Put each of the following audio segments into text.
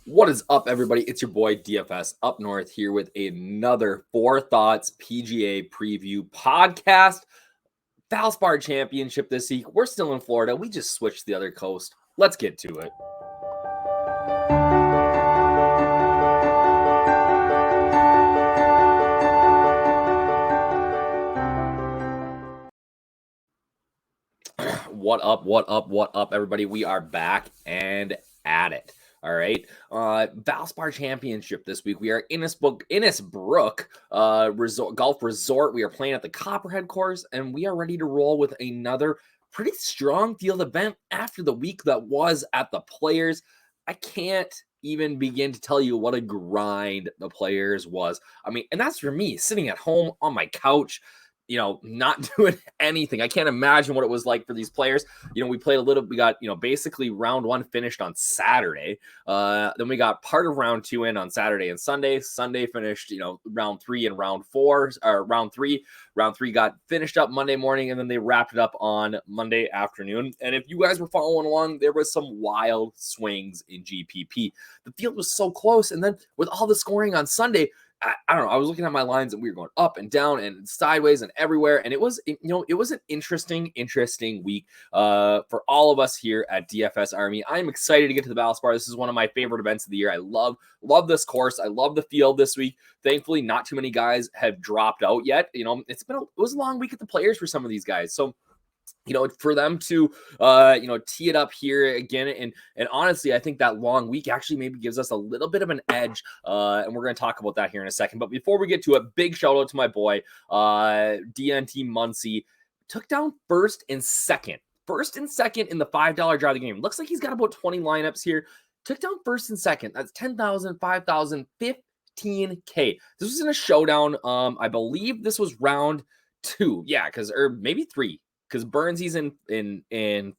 What is up, everybody? It's your boy DFS up north here with another Four Thoughts PGA preview podcast. Valspar Championship this week. We're still in Florida. We just switched to the other coast. Let's get to it. What up, everybody? We are back and at it. All right. Valspar Championship this week. We are in Innisbrook Golf Resort. We are playing at the Copperhead course, and we are ready to roll with another pretty strong field event after the week that was at the Players. I can't even begin to tell you what a grind the Players was. I mean, and that's for me sitting at home on my couch, not doing anything. I can't imagine what it was like for these players. We played a little, we got, basically round one finished on Saturday. Then we got part of round two in on Saturday and Sunday. Sunday finished, round three and round four, or round three. Round three got finished up Monday morning, and then they wrapped it up on Monday afternoon. And if you guys were following along, there was some wild swings in GPP. The field was so close. And then with all the scoring on Sunday, I don't know. I was looking at my lines and we were going up and down and sideways and everywhere. And it was an interesting week for all of us here at DFS Army. I'm excited to get to the Valspar. This is one of my favorite events of the year. I love this course. I love the field this week. Thankfully, not too many guys have dropped out yet. It was a long week at the Players for some of these guys. So, for them to, tee it up here again. And honestly, I think that long week actually maybe gives us a little bit of an edge. And we're going to talk about that here in a second. But before we get to it, big shout out to my boy, DNT Muncie. Took down first and second in the $5 draw of the game. Looks like he's got about 20 lineups here. Took down first and second. That's 10,000, 5,000, 15K. This was in a showdown. I believe this was round two. Yeah, or maybe three. Because Burnsy's in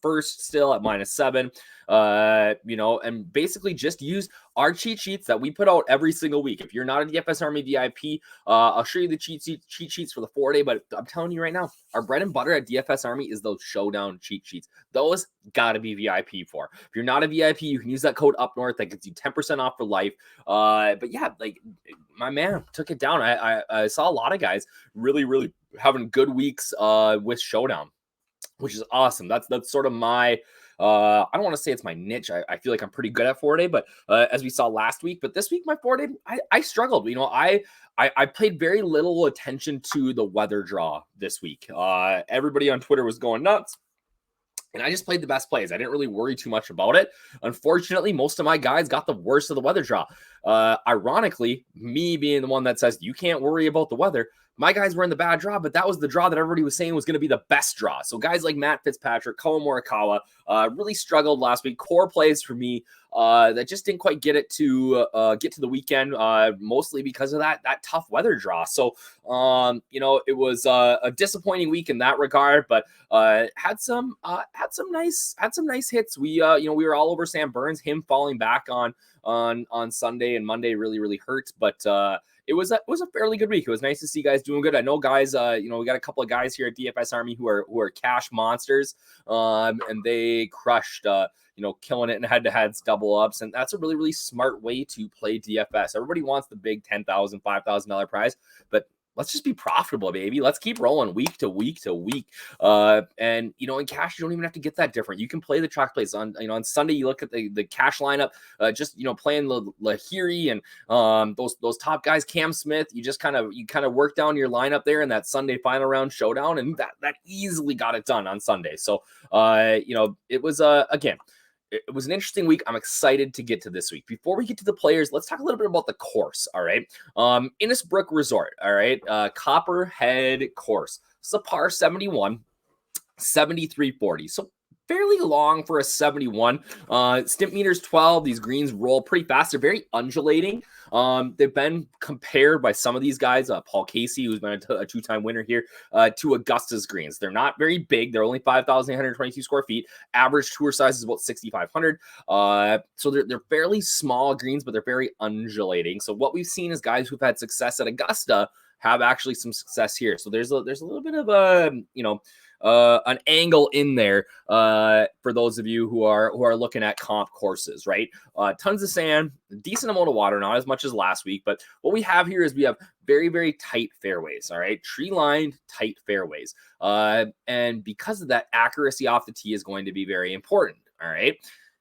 first still at -7, and basically just use our cheat sheets that we put out every single week. If you're not a DFS Army VIP, I'll show you the cheat sheets for the 4-day, but I'm telling you right now, our bread and butter at DFS Army is those showdown cheat sheets. Those got to be VIP for. If you're not a VIP, you can use that code up north that gets you 10% off for life. But yeah, like my man took it down. I saw a lot of guys really having good weeks with showdown, which is awesome. That's sort of my, I don't want to say it's my niche. I feel like I'm pretty good at 4-day, but as we saw last week, but this week, my 4-day, I struggled. I paid very little attention to the weather draw this week. Everybody on Twitter was going nuts. And I just played the best plays. I didn't really worry too much about it. Unfortunately, most of my guys got the worst of the weather draw. Ironically, me being the one that says you can't worry about the weather, my guys were in the bad draw, but that was the draw that everybody was saying was going to be the best draw. So guys like Matt Fitzpatrick, Colin Morikawa really struggled last week. Core plays for me that just didn't quite get to the weekend, mostly because of that tough weather draw. So, it was a disappointing week in that regard, but had some nice hits. We were all over Sam Burns. Him falling back on Sunday and Monday really hurt, but it was a fairly good week. It was nice to see guys doing good. I know guys, we got a couple of guys here at DFS Army who are cash monsters, and they crushed, killing it in head-to-heads, double ups, and that's a really smart way to play DFS. Everybody wants the big $10,000, $5,000 prize, but let's just be profitable, baby. Let's keep rolling week to week to week. And in cash, you don't even have to get that different. You can play the chalk plays on Sunday. You look at the cash lineup, playing Lahiri and those top guys, Cam Smith. You kind of work down your lineup there in that Sunday final round showdown, and that easily got it done on Sunday. So it was again. It was an interesting week. I'm excited to get to this week. Before we get to the players, let's talk a little bit about the course, all right? Innisbrook Resort, all right? Copperhead course. It's a par 71, 73.40. So fairly long for a 71. Stimp meters 12. These greens roll pretty fast. They're very undulating. They've been compared by some of these guys, Paul Casey, who's been a two-time winner here, to Augusta's greens. They're not very big. They're only 5,822 square feet. Average tour size is about 6,500. So they're fairly small greens, but they're very undulating. So what we've seen is guys who've had success at Augusta have actually some success here. So there's a little bit of a, an angle in there for those of you who are looking at comp courses, right? Tons of sand, decent amount of water, not as much as last week, but what we have here is we have very, very tight fairways, all right? Tree-lined, tight fairways. And because of that, accuracy off the tee is going to be very important, all right?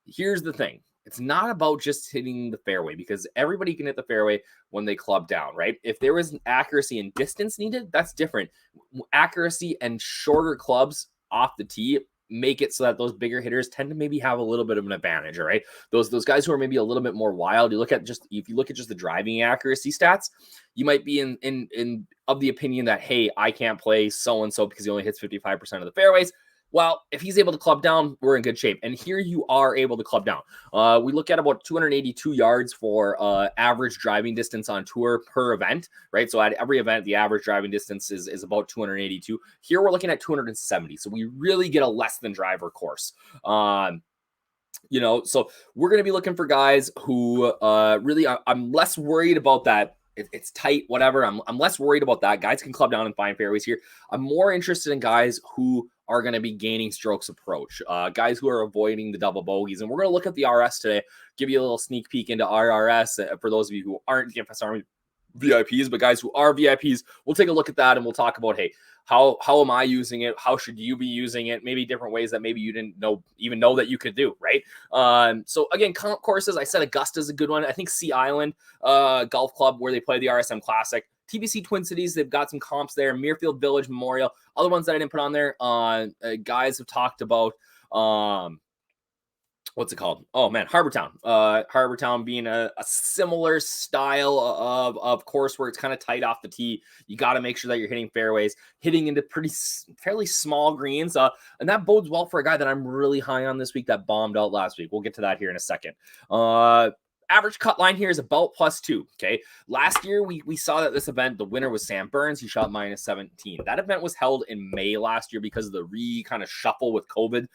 Here's the thing. It's not about just hitting the fairway because everybody can hit the fairway when they club down, right? If there was accuracy and distance needed, that's different. Accuracy and shorter clubs off the tee make it so that those bigger hitters tend to maybe have a little bit of an advantage, all right? Those guys who are maybe a little bit more wild, if you look at just the driving accuracy stats, you might be in of the opinion that, hey, I can't play so-and-so because he only hits 55% of the fairways. Well, if he's able to club down, we're in good shape. And here you are able to club down. We look at about 282 yards for average driving distance on tour per event, right? So at every event, the average driving distance is about 282. Here we're looking at 270. So we really get a less than driver course. So we're going to be looking for guys who really, I'm less worried about that. It's tight, whatever. I'm less worried about that. Guys can club down and find fairways here. I'm more interested in guys who are going to be gaining strokes approach, guys who are avoiding the double bogeys. And we're going to look at the RS today, give you a little sneak peek into our RS for those of you who aren't DFS Army VIPs, but guys who are VIPs, we'll take a look at that and we'll talk about, hey, how am I using it? How should you be using it? Maybe different ways that maybe you didn't even know that you could do, right? So again, comp courses, I said Augusta's a good one. I think Sea Island Golf Club where they play the RSM Classic. TBC Twin Cities, they've got some comps there. Muirfield Village Memorial. Other ones that I didn't put on there, guys have talked about, what's it called? Oh, man, Harbortown. Harbortown being a similar style of course where it's kind of tight off the tee. You got to make sure that you're hitting fairways, hitting into fairly small greens. And that bodes well for a guy that I'm really high on this week that bombed out last week. We'll get to that here in a second. Average cut line here is about +2, okay? Last year, we saw that this event, the winner was Sam Burns. He shot -17. That event was held in May last year because of the kind of shuffle with COVID.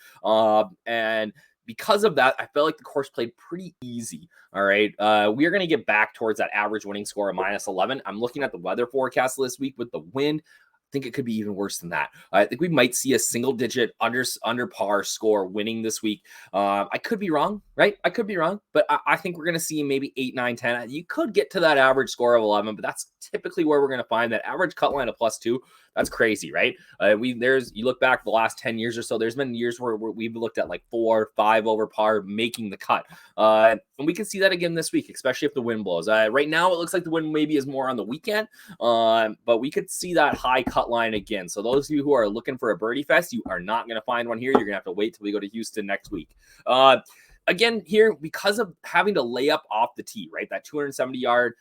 And because of that, I felt like the course played pretty easy, all right? We are going to get back towards that average winning score of -11. I'm looking at the weather forecast this week with the wind. Think it could be even worse than that. I think we might see a single-digit under par score winning this week. I could be wrong, right? I could be wrong, but I think we're going to see maybe 8, 9, 10. You could get to that average score of 11, but that's typically where we're going to find that average cut line of +2. That's crazy, right? You look back the last 10 years or so, there's been years where we've looked at like 4, 5 over par making the cut. And we can see that again this week, especially if the wind blows. Right now, it looks like the wind maybe is more on the weekend, but we could see that high cut line again. So those of you who are looking for a birdie fest, you are not going to find one here. You're going to have to wait till we go to Houston next week. Again, here, because of having to lay up off the tee, right? That 270-yard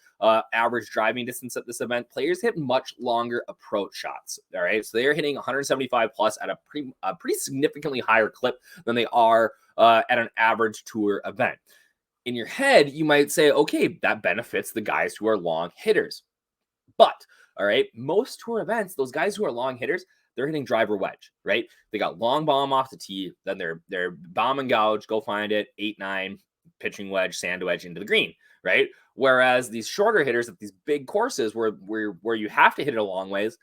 average driving distance at this event, players hit much longer approach shots, all right? So they're hitting 175 plus at a pretty significantly higher clip than they are at an average tour event. In your head, you might say, okay, that benefits the guys who are long hitters. But, all right, most tour events, those guys who are long hitters, they're hitting driver wedge, right? They got long bomb off the tee, then they're bomb and gouge, go find it, 8, 9, pitching wedge, sand wedge into the green, right? Whereas these shorter hitters at these big courses where you have to hit it a long ways,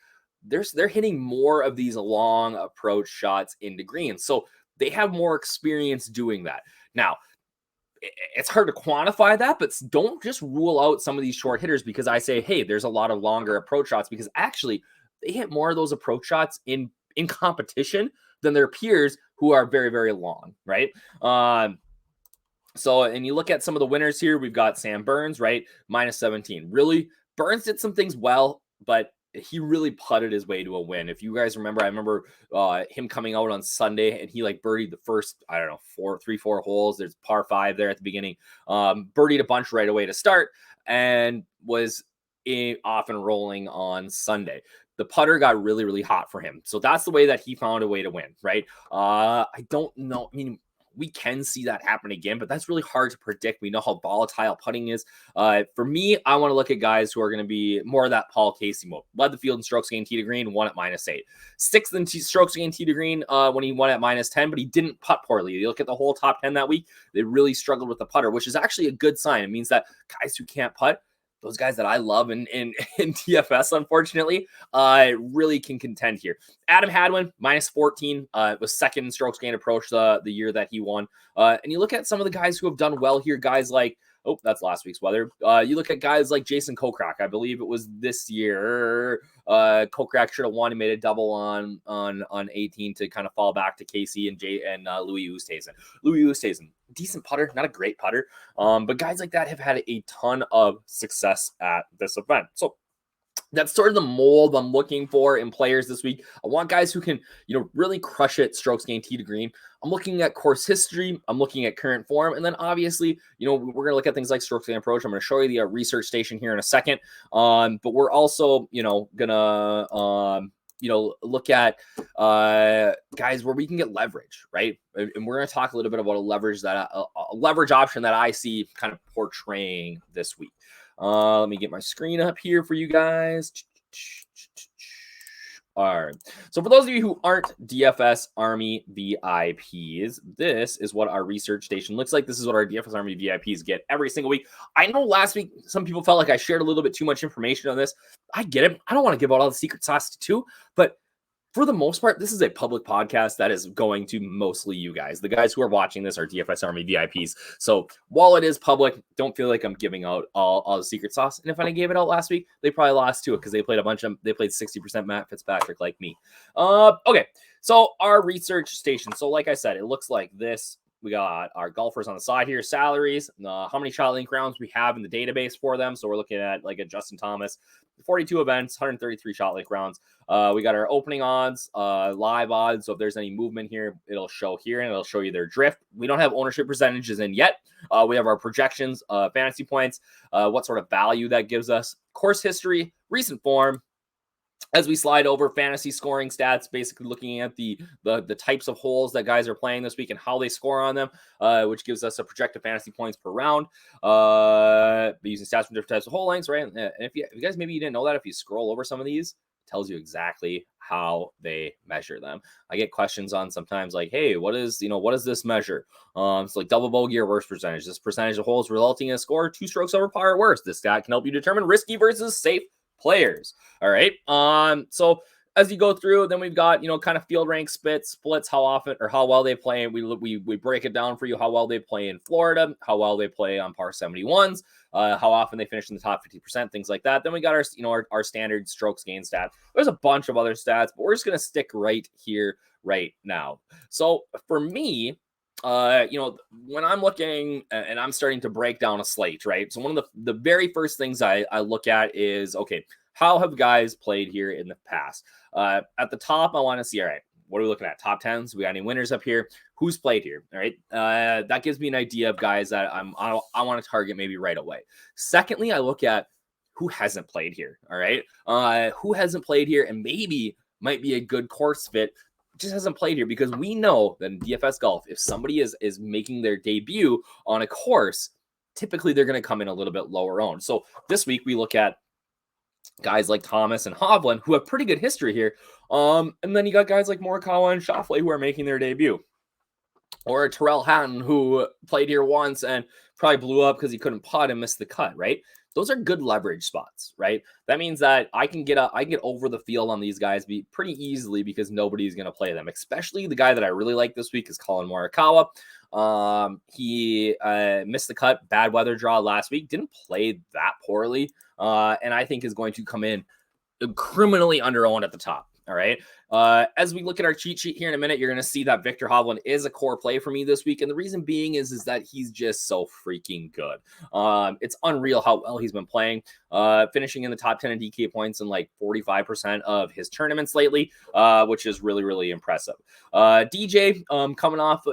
they're hitting more of these long approach shots into green. So they have more experience doing that. Now, it's hard to quantify that, but don't just rule out some of these short hitters because I say, hey, there's a lot of longer approach shots, because actually they hit more of those approach shots in competition than their peers who are very, very long, right? And you look at some of the winners here, we've got Sam Burns, right? -17. Really, Burns did some things well, but he really putted his way to a win. If you guys remember, I remember him coming out on Sunday and he birdied the first, 3-4 holes. There's par 5 there at the beginning. Birdied a bunch right away to start and was off and rolling on Sunday. The putter got really, really hot for him. So that's the way that he found a way to win, right? I don't know. I mean, we can see that happen again, but that's really hard to predict. We know how volatile putting is. For me, I want to look at guys who are going to be more of that Paul Casey mode. Led the field in strokes gained tee to green, won at -8. 6th in strokes gained tee to green when he won at -10, but he didn't putt poorly. You look at the whole top 10 that week, they really struggled with the putter, which is actually a good sign. It means that guys who can't putt, those guys that I love in DFS, unfortunately, really can contend here. Adam Hadwin, minus 14, was second in strokes gained approach the year that he won. And you look at some of the guys who have done well here, guys like, oh, that's last week's weather. You look at guys like Jason Kokrak. I believe it was this year. Kokrak should have won. He made a double on 18 to kind of fall back to Casey and Louis Oosthuizen. Louis Oosthuizen, decent putter, not a great putter, but guys like that have had a ton of success at this event. So that's sort of the mold I'm looking for in players this week. I want guys who can, really crush it, strokes gained tee to green. I'm looking at course history. I'm looking at current form. And then obviously, we're going to look at things like strokes gained approach. I'm going to show you the research station here in a second. But we're also, going to, look at guys where we can get leverage, right? And we're going to talk a little bit about a leverage option that I see kind of portraying this week. Let me get my screen up here for you guys. All right. So for those of you who aren't DFS Army VIPs, this is what our research station looks like. This is what our DFS Army VIPs get every single week. I know last week some people felt like I shared a little bit too much information on this. I get it. I don't want to give out all the secret sauce too, but for the most part, this is a public podcast that is going to mostly you guys. The guys who are watching this are DFS Army VIPs. So while it is public, don't feel like I'm giving out all the secret sauce. And if I gave it out last week, they probably lost to it because they played 60% Matt Fitzpatrick like me. Okay, so our research station. So like I said, it looks like this. We got our golfers on the side here, salaries, how many shot link rounds we have in the database for them. So we're looking at like a Justin Thomas, 42 events, 133 shot link rounds. We got our opening odds, live odds. So if there's any movement here, it'll show here and it'll show you their drift. We don't have ownership percentages in yet. We have our projections, fantasy points, what sort of value that gives us, course history, recent form. As we slide over fantasy scoring stats, basically looking at the types of holes that guys are playing this week and how they score on them, which gives us a projected fantasy points per round. Using stats from different types of hole lengths, right? And if you guys maybe you didn't know that, if you scroll over some of these, it tells you exactly how they measure them. I get questions on sometimes like, hey, what does this measure? It's like double bogey or worst percentage. This percentage of holes resulting in a score 2 strokes over par or worse. This stat can help you determine risky versus safe players. All right. So as you go through, then we've got, kind of field rank splits, how often or how well they play. We break it down for you, how well they play in Florida, how well they play on par 71s, how often they finish in the top 50%, things like that. Then we got our standard strokes gain stat. There's a bunch of other stats, but we're just going to stick right here right now. So for me, when I'm looking and I'm starting to break down a slate, right? So one of the very first things I look at is, okay, how have guys played here in the past? At the top, I want to see, all right, what are we looking at? Top 10s? We got any winners up here? Who's played here? All right. That gives me an idea of guys that I want to target maybe right away. Secondly, I look at who hasn't played here. All right. Who hasn't played here and maybe might be a good course fit, just hasn't played here, because we know that in DFS golf, if somebody is making their debut on a course, typically they're going to come in a little bit lower owned. So this week we look at guys like Thomas and Hovland who have pretty good history here. And then you got guys like Morikawa and Schauffele who are making their debut. Or Terrell Hatton who played here once and probably blew up because he couldn't putt and missed the cut, right? Those are good leverage spots, right? That means that I can get over the field on these guys pretty easily because nobody's going to play them. Especially the guy that I really like this week is Colin Morikawa. He missed the cut, bad weather draw last week, didn't play that poorly, and I think is going to come in criminally under-owned at the top. All right. As we look at our cheat sheet here in a minute, you're going to see that Victor Hovland is a core play for me this week. And the reason being is that he's just so freaking good. It's unreal how well he's been playing, finishing in the top 10 in DK points in like 45% of his tournaments lately, which is really, really impressive. DJ coming off,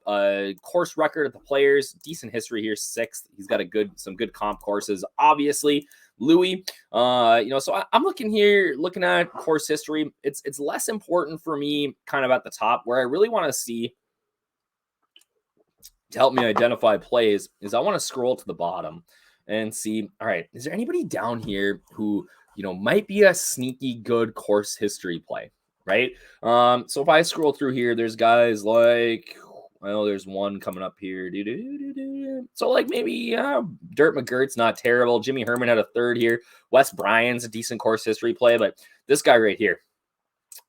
a course record at the Players, decent history here, 6th. He's got some good comp courses, obviously. Louis, so I'm looking at course history. It's less important for me kind of at the top. Where I really want to see to help me identify plays is I want to scroll to the bottom and see, all right, is there anybody down here who, might be a sneaky good course history play, right? So if I scroll through here, there's guys like, I know there's one coming up here. So like maybe Dirt McGirt's not terrible. Jimmy Herman had a third here. Wes Bryan's a decent course history play, but this guy right here,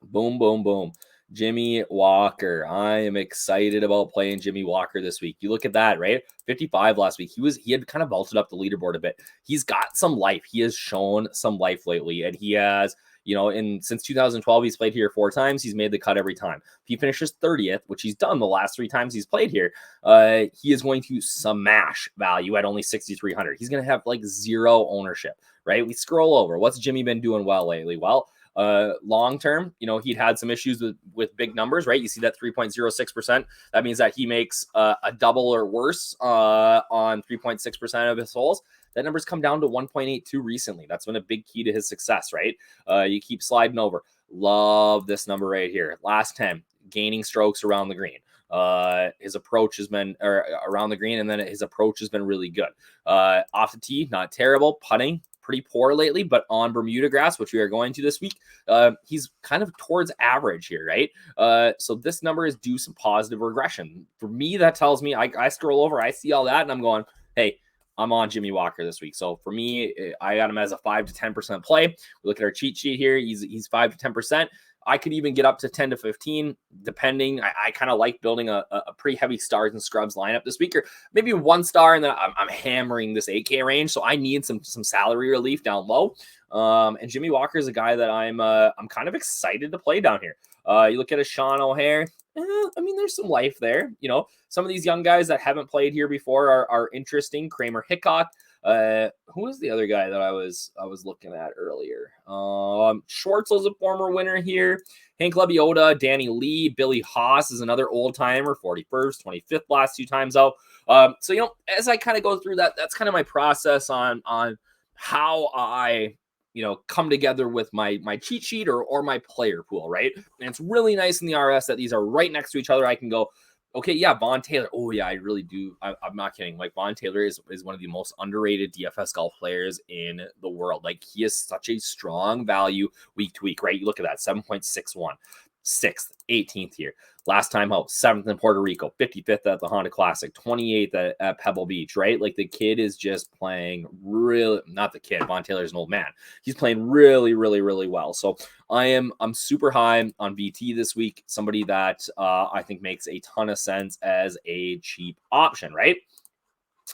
boom, boom, boom. Jimmy Walker. I am excited about playing Jimmy Walker this week. You look at that, right? 55 last week. He had kind of vaulted up the leaderboard a bit. He's got some life. He has shown some life lately, and he has, since 2012, he's played here 4 times. He's made the cut every time. If he finishes 30th, which he's done the last 3 times he's played here, he is going to smash value at only 6,300. He's going to have like 0 ownership, right? We scroll over. What's Jimmy been doing well lately? Well, long term, he'd had some issues with big numbers, right? You see that 3.06%. That means that he makes a double or worse on 3.6% of his holes. That number's come down to 1.82 recently. That's been a big key to his success, right? You keep sliding over. Love this number right here. Last 10, gaining strokes around the green. His approach has been around the green, and then his approach has been really good. Off the tee, not terrible. Putting, pretty poor lately, but on Bermuda grass, which we are going to this week, he's kind of towards average here, right? So this number is due some positive regression. For me, that tells me, I scroll over, I see all that, and I'm going, hey, I'm on Jimmy Walker this week. So for me, I got him as a 5 to 10% play. We look at our cheat sheet here. He's 5 to 10%. I could even get up to 10 to 15, depending. I kind of like building a pretty heavy stars and scrubs lineup this week, or maybe 1 star, and then I'm hammering this 8K range. So I need some salary relief down low. And Jimmy Walker is a guy that I'm kind of excited to play down here. You look at a Sean O'Hare. There's some life there. Some of these young guys that haven't played here before are interesting. Kramer Hickok. Who was the other guy that I was looking at earlier? Schwartzel's a former winner here. Hank Lebioda, Danny Lee, Billy Haas is another old timer, 41st, 25th last 2 times out. So as I kind of go through that, that's kind of my process on how I come together with my cheat sheet or my player pool, right? And it's really nice in the RS that these are right next to each other. I can go, okay, yeah, Vaughn Taylor. Oh, yeah, I really do. I'm not kidding. Like, Vaughn Taylor is one of the most underrated DFS golf players in the world. Like, he is such a strong value week to week, right? You look at that, 7.61, 6th, 18th here. Last time out, 7th in Puerto Rico, 55th at the Honda Classic, 28th at Pebble Beach, right? Like, the kid is just playing really, not the kid, Vaughn Taylor's an old man. He's playing really, really, really well. So I'm super high on VT this week, somebody that I think makes a ton of sense as a cheap option, right?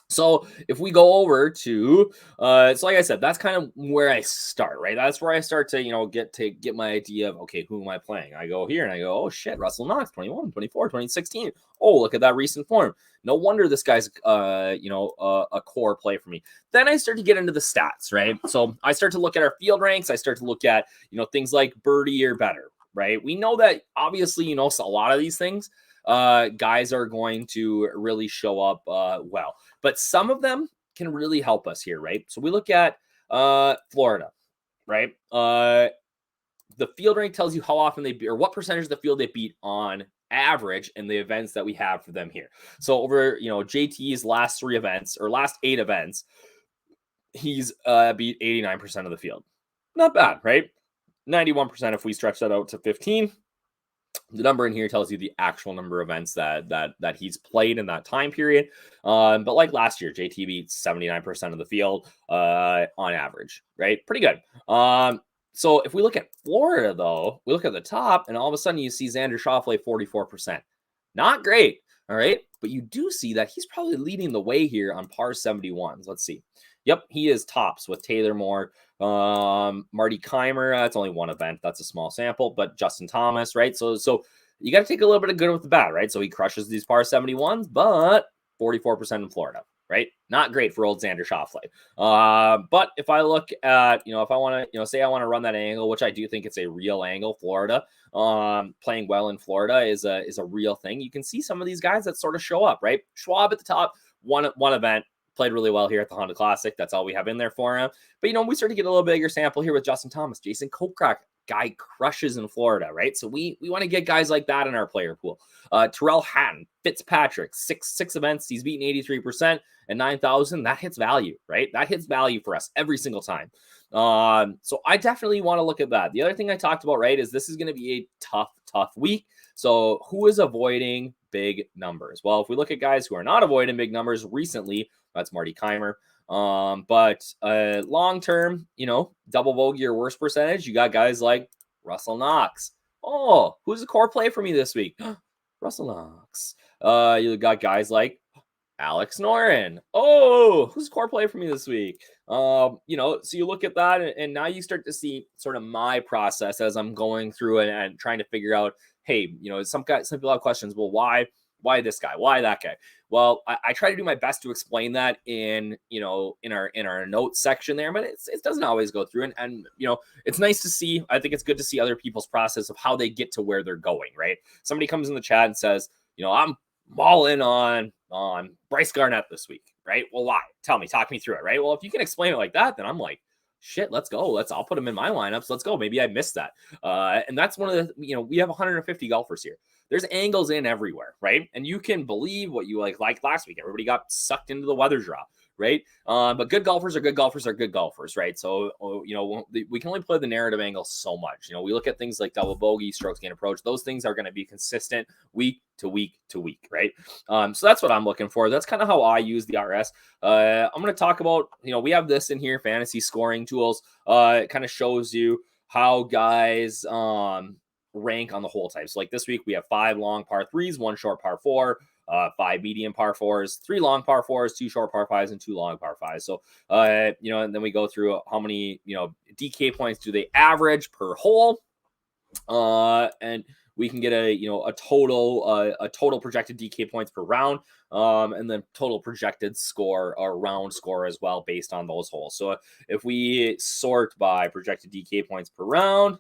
So if we go over to, so like I said, that's kind of where I start, right? That's where I start to, get my idea of, okay, who am I playing? I go here and I go, oh shit, Russell Knox, 21, 24, 2016. Oh, look at that recent form. No wonder this guy's, a core play for me. Then I start to get into the stats, right? So I start to look at our field ranks. I start to look at, things like birdie or better, right? We know that obviously, a lot of these things, guys are going to really show up well, but some of them can really help us here, right? So we look at Florida, right? The field rank tells you how often they beat, or what percentage of the field they beat on average in the events that we have for them here. So over JT's last 3 events, or last 8 events, he's beat 89% of the field. Not bad, right? 91% if we stretch that out to 15. The number in here tells you the actual number of events that he's played in that time period. But like last year, JT beat 79% of the field on average, right? Pretty good. So if we look at Florida, though, we look at the top, and all of a sudden you see Xander Schauffele 44%. Not great, all right? But you do see that he's probably leading the way here on par 71s. Let's see. Yep, he is tops with Taylor Moore, Marty Keimer. That's only 1 event. That's a small sample, but Justin Thomas, right? So you got to take a little bit of good with the bad, right? So he crushes these par 71s, but 44% in Florida, right? Not great for old Xander Schauffele. But if I look at, if I want to, say I want to run that angle, which I do think it's a real angle, Florida, playing well in Florida is a real thing. You can see some of these guys that sort of show up, right? Schwab at the top, one event. Played really well here at the Honda Classic. That's all we have in there for him. But, we start to get a little bigger sample here with Justin Thomas. Jason Kokrak, guy crushes in Florida, right? So we want to get guys like that in our player pool. Terrell Hatton, Fitzpatrick, six events. He's beaten 83% and 9,000. That hits value, right? That hits value for us every single time. So I definitely want to look at that. The other thing I talked about, right, is this is going to be a tough week. So who is avoiding big numbers. Well, if we look at guys who are not avoiding big numbers recently, that's Marty Keimer. But long term, double bogey or worse percentage, you got guys like Russell Knox. Oh, who's a core play for me this week? Russell Knox. You got guys like Alex Noren. Oh, who's a core play for me this week? So you look at that, and now you start to see sort of my process as I'm going through and trying to figure out, hey, some people have questions. Well, why this guy? Why that guy? Well, I try to do my best to explain that in our notes section there, but it doesn't always go through. And it's nice to see. I think it's good to see other people's process of how they get to where they're going, right? Somebody comes in the chat and says, I'm all in on Bryce Garnett this week, right? Well, why? Talk me through it, right? Well, if you can explain it like that, then I'm like, shit, let's go. I'll put him in my lineups. Let's go. Maybe I missed that. And that's one of the, we have 150 golfers here. There's angles in everywhere, right? And you can believe what you like last week. Everybody got sucked into the weather drop, right? But good golfers are good golfers, right? So, we can only play the narrative angle so much. We look at things like double bogey, strokes gain approach. Those things are going to be consistent week to week to week, right? So that's what I'm looking for. That's kind of how I use the RS. I'm going to talk about, we have this in here, fantasy scoring tools. It kind of shows you how guys rank on the hole types. So like this week, we have 5 long par 3s, 1 short par 4, 5 medium par 4s, 3 long par 4s, 2 short par 5s, and 2 long par 5s. So, and then we go through how many, DK points do they average per hole. And we can get a total projected DK points per round, and then total projected score or round score as well based on those holes. So if we sort by projected DK points per round,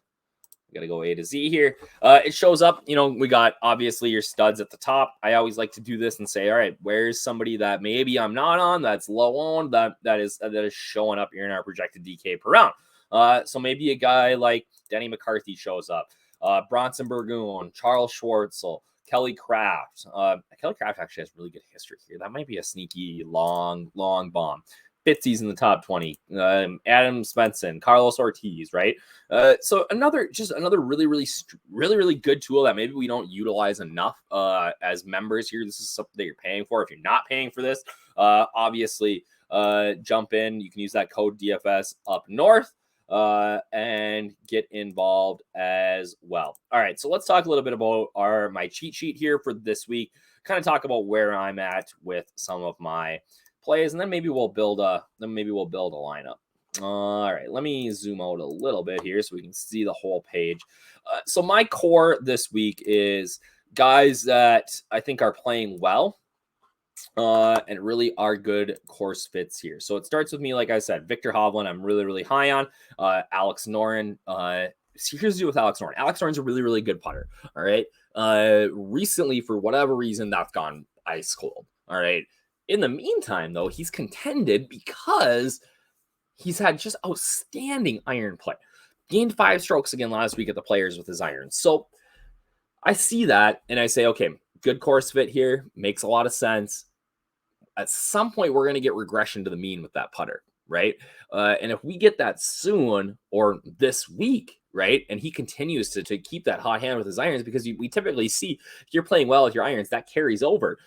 got to go A to Z here. It shows up, we got obviously your studs at the top. I always like to do this and say, all right, where's somebody that maybe I'm not on, that's low owned, that is showing up here in our projected DK per round. So maybe a guy like Denny McCarthy shows up, Bronson Burgoon, Charles Schwartzel, Kelly Craft. Kelly Craft actually has really good history here. That might be a sneaky long bomb. Fitzy's in the top 20, Adam Svensson, Carlos Ortiz, right? So another really good tool that maybe we don't utilize enough as members here. This is something that you're paying for. If you're not paying for this, obviously jump in. You can use that code DFS up north and get involved as well. All right, so let's talk a little bit about my cheat sheet here for this week. Kind of talk about where I'm at with some of my plays, and then maybe we'll build a lineup. All right, let me zoom out a little bit here so we can see the whole page. So my core this week is guys that I think are playing well and really are good course fits here. So it starts with me, like I said, Victor Hovland, I'm really high on. Alex Noren. Here's the deal with Alex Noren. Alex Noren's a really good putter. All right. Recently, for whatever reason, that's gone ice cold. All right. In the meantime, though, he's contended because he's had just outstanding iron play. Gained 5 strokes again last week at the Players with his irons. So I see that and I say, okay, good course fit here. Makes a lot of sense. At some point, we're going to get regression to the mean with that putter, right? And if we get that soon or this week, right, and he continues to keep that hot hand with his irons, because we typically see if you're playing well with your irons, that carries over.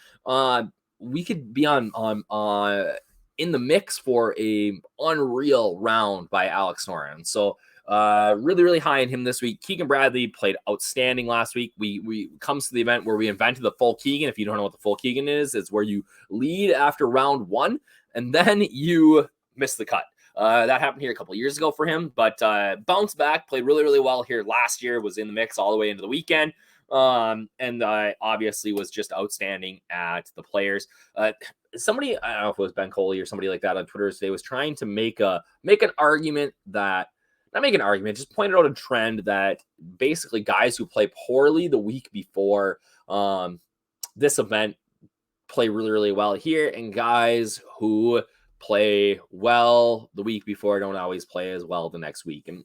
We could be on in the mix for a unreal round by Alex Noren. So really high in him this week. Keegan Bradley played outstanding last week. We comes to the event where we invented the full Keegan. If you don't know what the full Keegan is, it's where you lead after round 1 and then you miss the cut. That happened here a couple years ago for him, but bounced back, played really well here last year, was in the mix all the way into the weekend. And obviously was just outstanding at the Players. Somebody, I don't know if it was Ben Coley or somebody like that on Twitter today, was trying to make an argument that, not make an argument, just pointed out a trend that basically guys who play poorly the week before this event play really well here, and guys who play well the week before don't always play as well the next week. And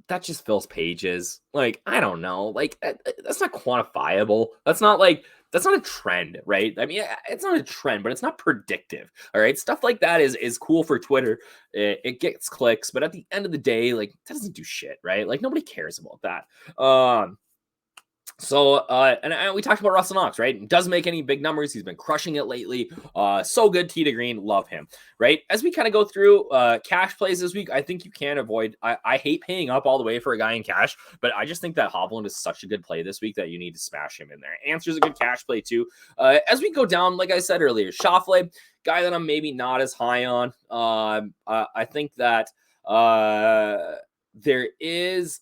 that just fills pages. Like, I don't know. Like, that's not quantifiable. That's not a trend, right? I mean, it's not a trend, but it's not predictive. All right. Stuff like that is cool for Twitter. It gets clicks, but at the end of the day, like, that doesn't do shit, right? Like, nobody cares about that. So, and we talked about Russell Knox, right? Doesn't make any big numbers. He's been crushing it lately. So good, tee to green. Love him, right? As we kind of go through cash plays this week, I think you can avoid. I hate paying up all the way for a guy in cash, but I just think that Hovland is such a good play this week that you need to smash him in there. Answer's a good cash play too. As we go down, like I said earlier, Schauffele, guy that I'm maybe not as high on. I think that there is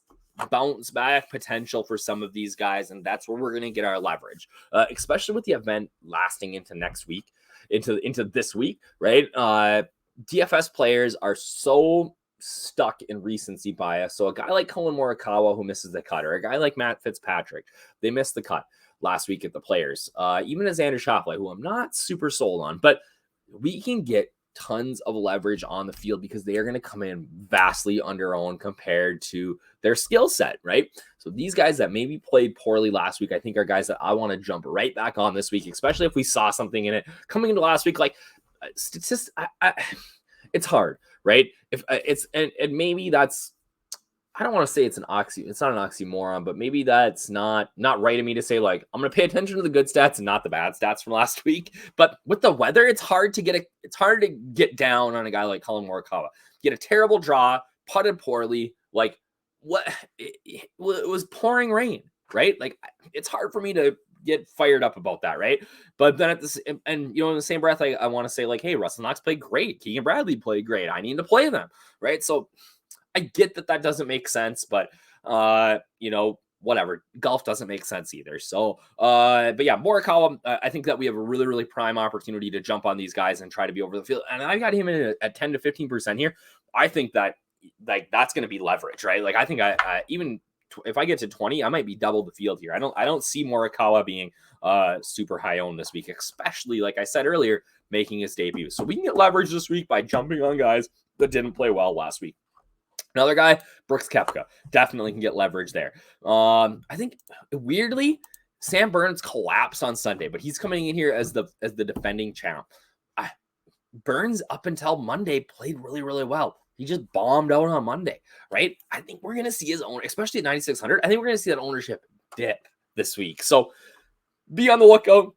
bounce back potential for some of these guys, and that's where we're going to get our leverage, especially with the event lasting into next week, into this week, right? DFS players are so stuck in recency bias. So a guy like Colin Morikawa who misses the cut, or a guy like Matt Fitzpatrick, they missed the cut last week at the Players. Even as Andrew Schauffele, who I'm not super sold on, but we can get tons of leverage on the field because they are going to come in vastly under-owned compared to their skill set, right? So these guys that maybe played poorly last week, I think are guys that I want to jump right back on this week, especially if we saw something in it coming into last week. Like it's hard, right? If it's and maybe that's, I don't want to say it's it's not an oxymoron, but maybe that's not right of me to say, like, I'm going to pay attention to the good stats and not the bad stats from last week. But with the weather, it's hard to get down on a guy like Colin Morikawa. Get a terrible draw, putted poorly, like what? It was pouring rain, right? Like, it's hard for me to get fired up about that, right? But then in the same breath, I want to say, like, hey, Russell Knox played great, Keegan Bradley played great, I need to play them, right? So I get that doesn't make sense, but whatever. Golf doesn't make sense either. So, but yeah, Morikawa, I think that we have a really, really prime opportunity to jump on these guys and try to be over the field. And I got him in at 10 to 15% here. I think that that's going to be leverage, right? Like, I think even if I get to 20, I might be double the field here. I don't see Morikawa being super high owned this week, especially, like I said earlier, making his debut. So we can get leverage this week by jumping on guys that didn't play well last week. Another guy, Brooks Koepka, definitely can get leverage there. I think weirdly, Sam Burns collapsed on Sunday, but he's coming in here as the defending champ. Burns up until Monday played really, really well. He just bombed out on Monday, right? I think we're going to see his own, especially at 9,600. I think we're going to see that ownership dip this week. So be on the lookout.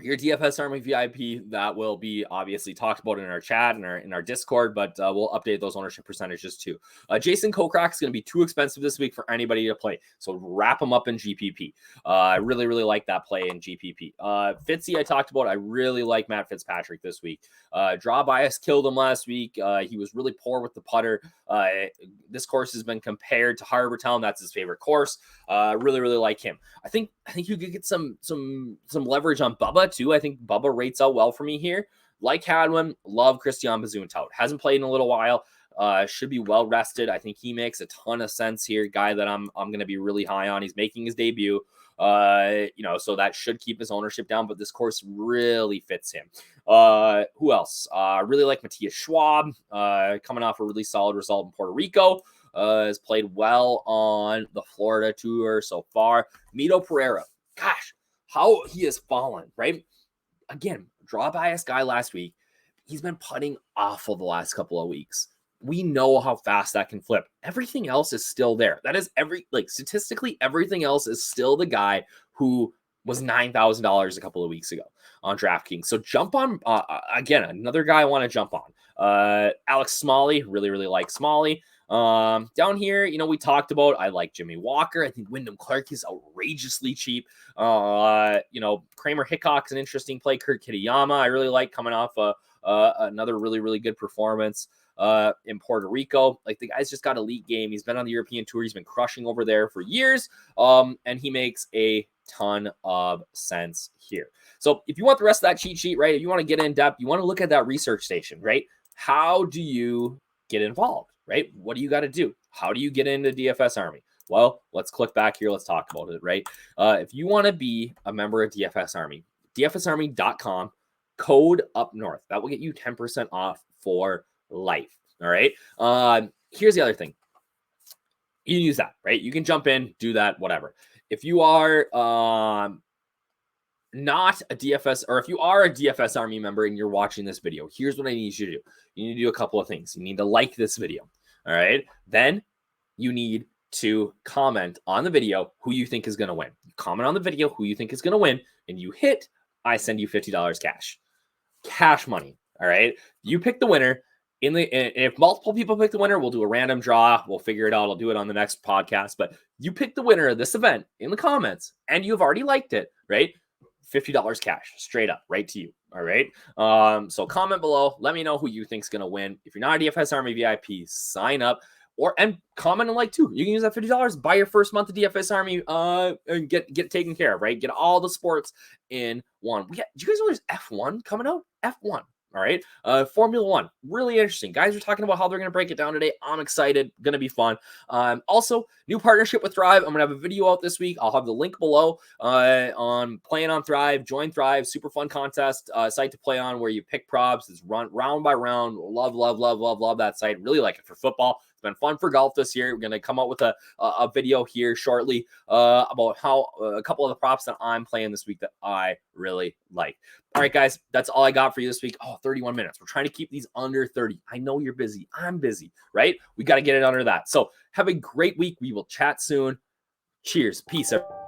Your DFS Army VIP, that will be obviously talked about in our chat and in our Discord, but we'll update those ownership percentages too. Jason Kokrak is going to be too expensive this week for anybody to play, so wrap him up in GPP. I really, really like that play in GPP. Fitzy, I talked about. I really like Matt Fitzpatrick this week. Draw bias killed him last week. He was really poor with the putter. This course has been compared to Harbour Town. That's his favorite course. Really, really like him. I think you could get some leverage on Bubba too. I think Bubba rates out well for me here. Like Hadwin, love Christian Bezuidenhout. Hasn't played in a little while. Should be well rested. I think he makes a ton of sense here. Guy that I'm going to be really high on. He's making his debut. So that should keep his ownership down, but this course really fits him. Who else? Really like Matthias Schwab, coming off a really solid result in Puerto Rico. Has played well on the Florida tour so far. Mito Pereira, gosh, how he has fallen, right? Again, draw bias guy last week. He's been putting awful the last couple of weeks. We know how fast that can flip. Everything else is still there. That is statistically, everything else is still the guy who was $9,000 a couple of weeks ago on DraftKings. So jump on, again, another guy I want to jump on. Alex Smalley, really, really like Smalley. Down here, we talked about, I like Jimmy Walker. I think Wyndham Clark is outrageously cheap. Kramer Hickok's an interesting play. Kurt Kitayama, I really like, coming off another really, really good performance in Puerto Rico. Like, the guy's just got elite game. He's been on the European tour. He's been crushing over there for years. And he makes a ton of sense here. So if you want the rest of that cheat sheet, right, if you want to get in depth, you want to look at that research station, right? How do you get involved, right? What do you got to do? How do you get into DFS Army? Well, let's click back here. Let's talk about it, right? If you want to be a member of DFS Army, dfsarmy.com, code up north. That will get you 10% off for life. All right. Here's the other thing. You can use that, right? You can jump in, do that, whatever. If you are not a DFS, or if you are a DFS Army member and you're watching this video, here's what I need you to do. You need to do a couple of things. You need to like this video. All right. Then you need to comment on the video who you think is going to win. You comment on the video who you think is going to win, and you hit, I send you $50 cash money. All right. You pick the winner. If multiple people pick the winner, we'll do a random draw. We'll figure it out. I'll do it on the next podcast. But you pick the winner of this event in the comments, and you've already liked it, right? $50 cash straight up right to you. All right. So comment below. Let me know who you think's going to win. If you're not a DFS Army VIP, sign up and comment and like too. You can use that $50, buy your first month of DFS Army, and get taken care of, right? Get all the sports in one. Do you guys know there's F1 coming out? F1. All right. Formula One. Really interesting. Guys are talking about how they're going to break it down today. I'm excited. Going to be fun. Also, new partnership with Thrive. I'm going to have a video out this week. I'll have the link below on playing on Thrive. Join Thrive. Super fun contest site to play on where you pick props. It's run round by round. Love that site. Really like it for football. It's been fun for golf this year. We're going to come out with a video here shortly about how a couple of the props that I'm playing this week that I really like. All right, guys, that's all I got for you this week. 31 minutes. We're trying to keep these under 30. I know you're busy. I'm busy, right? We got to get it under that. So have a great week. We will chat soon. Cheers. Peace. Everybody.